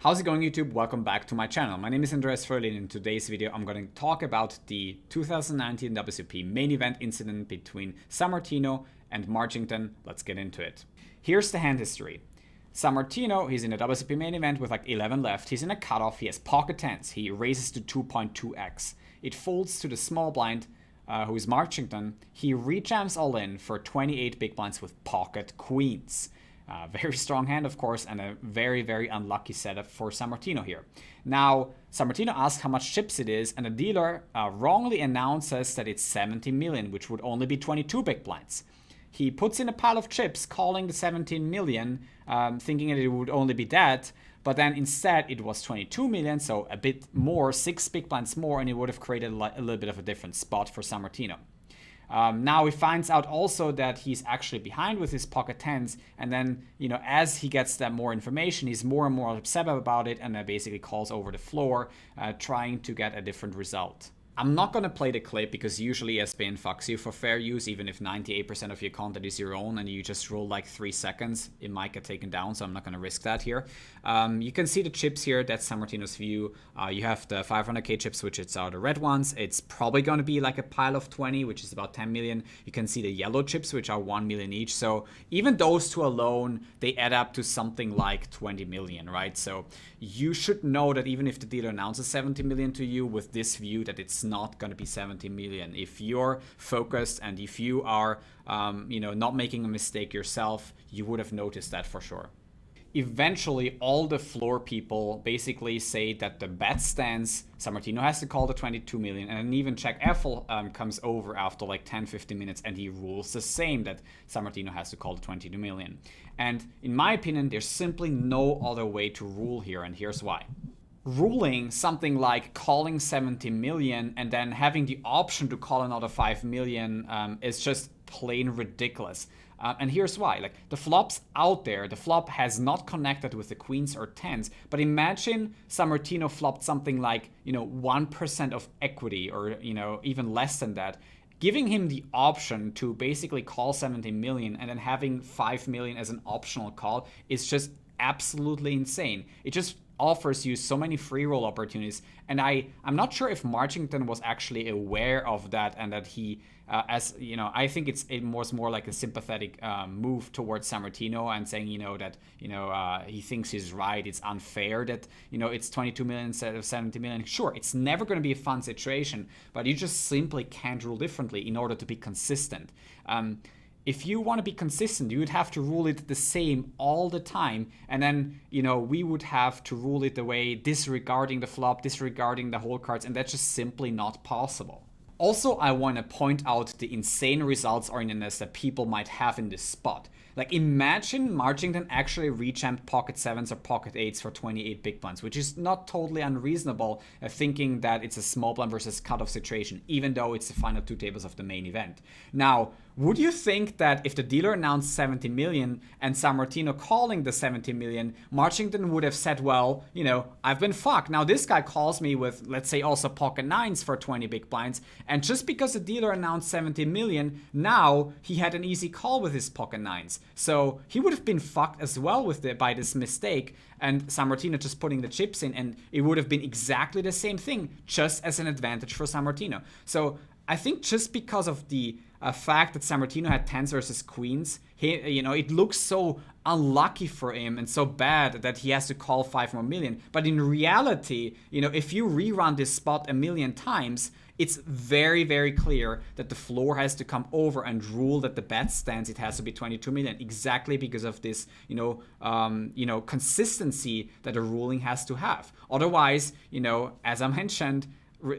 How's it going, YouTube? Welcome back to my channel. My name is Andreas Fröhling, and in today's video I'm going to talk about the 2019 WSOP main event incident between Sammartino and Marchington. Let's get into it. Here's the hand history. Sammartino, he's in a WSOP main event with like 11 left. He's in a cutoff. He has pocket tens. He raises to 2.2x. It folds to the small blind, who is Marchington. He rejams all in for 28 big blinds with pocket queens. Very strong hand, of course, and a very, very unlucky setup for Sammartino here. Now, Sammartino asks how much chips it is, and the dealer wrongly announces that it's 70 million, which would only be 22 big blinds. He puts in a pile of chips, calling the 17 million, thinking that it would only be that, but then instead it was 22 million, so a bit more, 6 big blinds more, and it would have created a little bit of a different spot for Sammartino. Now he finds out also that he's actually behind with his pocket tens, and then, as he gets that more information, he's more and more upset about it, and basically calls over the floor, trying to get a different result. I'm not going to play the clip because usually ESPN fucks you for fair use, even if 98% of your content is your own and you just roll like 3 seconds, it might get taken down, so I'm not going to risk that here. You can see the chips here, that's Sammartino's view. You have the 500k chips, which are the red ones. It's probably going to be like a pile of 20, which is about 10 million. You can see the yellow chips, which are 1 million each. So even those two alone, they add up to something like 20 million, right? So you should know that even if the dealer announces 70 million to you with this view, that it's not going to be 70 million. If you're focused and if you are, not making a mistake yourself, you would have noticed that for sure. Eventually, all the floor people basically say that the bet stands. Sammartino has to call the 22 million, and then even Jack Effel comes over after like 10-15 minutes, and he rules the same, that Sammartino has to call the 22 million. And in my opinion, there's simply no other way to rule here, and here's why. Ruling something like calling 70 million and then having the option to call another 5 million is just plain ridiculous. And here's why. Like, the flop's out there. The flop has not connected with the queens or tens. But imagine Sammartino flopped something like, 1% of equity, or, even less than that. Giving him the option to basically call 70 million and then having 5 million as an optional call is just absolutely insane. It just offers you so many free roll opportunities, and I'm not sure if Marchington was actually aware of that, and that he, I think it was more like a sympathetic move towards Sammartino, and saying, that, he thinks he's right. It's unfair that, it's 22 million instead of 70 million. Sure, it's never going to be a fun situation, but you just simply can't rule differently in order to be consistent. If you want to be consistent, you would have to rule it the same all the time. And then, we would have to rule it the way, disregarding the flop, disregarding the whole cards, and that's just simply not possible. Also, I want to point out the insane results orientedness that people might have in this spot. Like, imagine Marchington actually rejammed pocket sevens or pocket eights for 28 big blinds, which is not totally unreasonable, thinking that it's a small blind versus cutoff situation, even though it's the final 2 tables of the main event. Now, would you think that if the dealer announced 70 million and Sammartino calling the 70 million, Marchington would have said, well, I've been fucked. Now this guy calls me with, let's say, also pocket nines for 20 big blinds, and just because the dealer announced 70 million, now he had an easy call with his pocket nines. So he would have been fucked as well by this mistake, and Sammartino just putting the chips in, and it would have been exactly the same thing, just as an advantage for Sammartino. So I think just because of the fact that Sammartino had tens versus queens, it looks so unlucky for him and so bad that he has to call 5 more million. But in reality, if you rerun this spot a million times, it's very, very clear that the floor has to come over and rule that the bet stands. It has to be 22 million, exactly because of this, consistency that a ruling has to have. Otherwise, as I mentioned,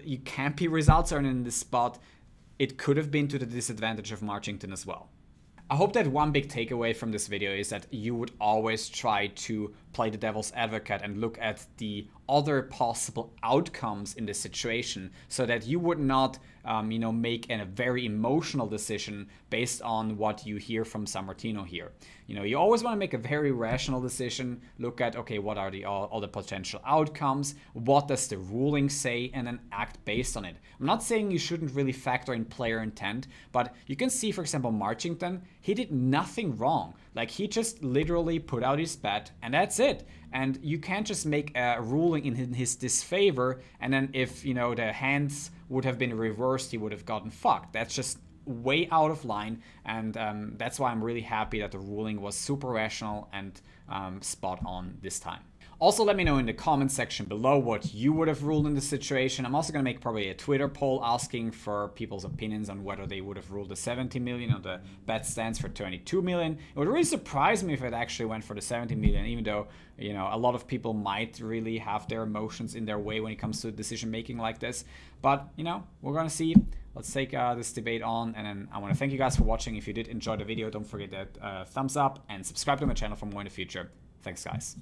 you can't be results oriented in this spot. It could have been to the disadvantage of Marchington as well. I hope that one big takeaway from this video is that you would always try to play the devil's advocate and look at the other possible outcomes in this situation, so that you would not, make a very emotional decision based on what you hear from Sammartino here. You always want to make a very rational decision, look at, okay, what are all the potential outcomes, what does the ruling say, and then act based on it. I'm not saying you shouldn't really factor in player intent, but you can see, for example, Marchington, he did nothing wrong. Like, he just literally put out his bet, and that's it. it. And you can't just make a ruling in his disfavor, and then if, you know, the hands would have been reversed, he would have gotten fucked. That's just way out of line, and that's why I'm really happy that the ruling was super rational and spot on this time. Also, let me know in the comments section below what you would have ruled in this situation. I'm also going to make probably a Twitter poll asking for people's opinions on whether they would have ruled the 70 million or the bet stands for 22 million. It would really surprise me if it actually went for the 70 million, even though, you know, a lot of people might really have their emotions in their way when it comes to decision making like this. But, you know, we're going to see. Let's take this debate on, and then I want to thank you guys for watching. If you did enjoy the video, don't forget that thumbs up and subscribe to my channel for more in the future. Thanks, guys.